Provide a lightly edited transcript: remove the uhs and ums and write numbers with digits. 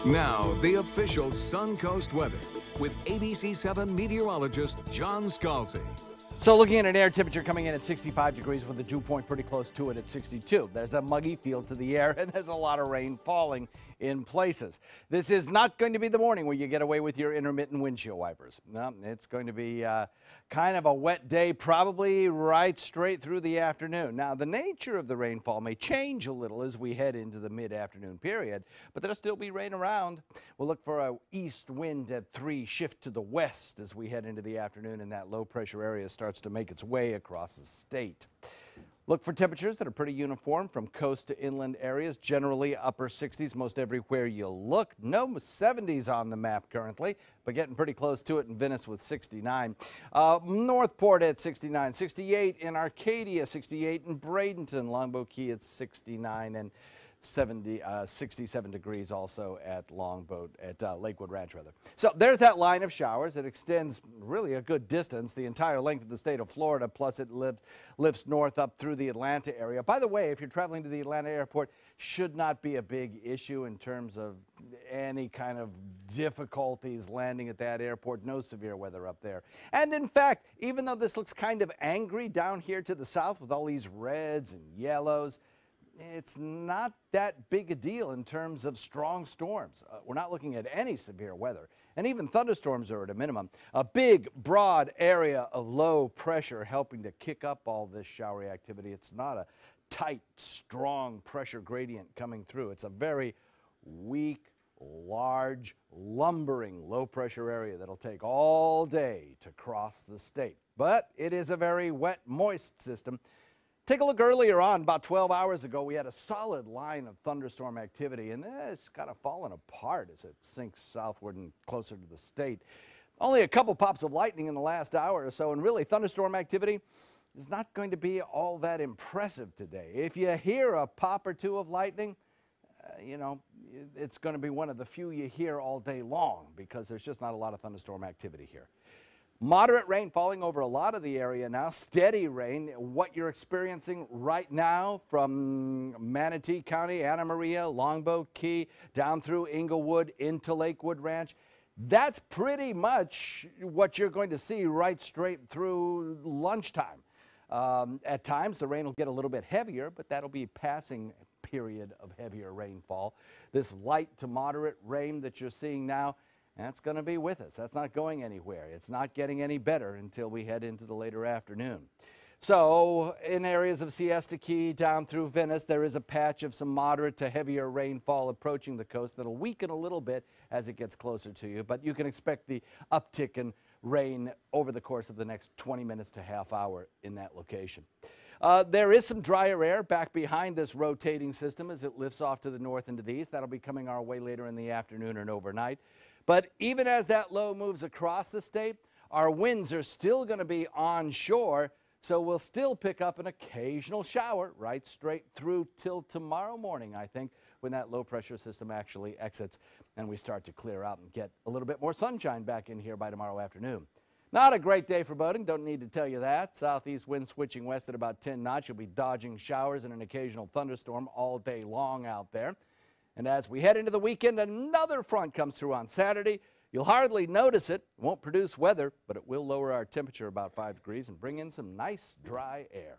Now, the official Suncoast weather with ABC7 meteorologist John Scalzi. So looking at an air temperature coming in at 65 degrees with the dew point pretty close to it at 62. There's a muggy feel to the air and there's a lot of rain falling in places. This is not going to be the morning where you get away with your intermittent windshield wipers. No, it's going to be kind of a wet day, probably right straight through the afternoon. Now, the nature of the rainfall may change a little as we head into the mid-afternoon period, but there'll still be rain around. We'll look for a east wind at 3, shift to the west as we head into the afternoon, and that low pressure area starts to make its way across the state. Look for temperatures that are pretty uniform from coast to inland areas, generally upper 60s most everywhere you look. No 70s on the map currently, but getting pretty close to it in Venice with 69. Northport at 69, 68 in Arcadia, 68 in Bradenton, Longboat Key at 69, and 67 degrees also at Lakewood Ranch rather. So there's that line of showers. It extends really a good distance, the entire length of the state of Florida, plus it lifts north up through the Atlanta area. By the way, if you're traveling to the Atlanta airport, should not be a big issue in terms of any kind of difficulties landing at that airport. No severe weather up there. And in fact, even though this looks kind of angry down here to the south with all these reds and yellows, it's not that big a deal in terms of strong storms. We're not looking at any severe weather, and even thunderstorms are at a minimum. A big, broad area of low pressure helping to kick up all this showery activity. It's not a tight, strong pressure gradient coming through. It's a very weak, large, lumbering low pressure area that'll take all day to cross the state. But it is a very wet, moist system. Take a look earlier on, about 12 hours ago, we had a solid line of thunderstorm activity, and it's kind of fallen apart as it sinks southward and closer to the state. Only a couple pops of lightning in the last hour or so, and really thunderstorm activity is not going to be all that impressive today. If you hear a pop or two of lightning, you know, it's going to be one of the few you hear all day long because there's just not a lot of thunderstorm activity here. Moderate rain falling over a lot of the area now, steady rain. What you're experiencing right now from Manatee County, Anna Maria, Longboat Key, down through Inglewood into Lakewood Ranch, that's pretty much what you're going to see right straight through lunchtime. At times the rain will get a little bit heavier, but that'll be a passing period of heavier rainfall. This light to moderate rain that you're seeing now, that's going to be with us. That's not going anywhere. It's not getting any better until we head into the later afternoon. So in areas of Siesta Key down through Venice, there is a patch of some moderate to heavier rainfall approaching the coast that'll weaken a little bit as it gets closer to you. But you can expect the uptick in rain over the course of the next 20 minutes to half hour in that location. There is some drier air back behind this rotating system as it lifts off to the north and to the east. That'll be coming our way later in the afternoon and overnight. But even as that low moves across the state, our winds are still going to be onshore, so we'll still pick up an occasional shower right straight through till tomorrow morning, I think, when that low pressure system actually exits and we start to clear out and get a little bit more sunshine back in here by tomorrow afternoon. Not a great day for boating, don't need to tell you that. Southeast wind switching west at about 10 knots. You'll be dodging showers and an occasional thunderstorm all day long out there. And as we head into the weekend, another front comes through on Saturday. You'll hardly notice it. It won't produce weather, but it will lower our temperature about 5 degrees and bring in some nice dry air.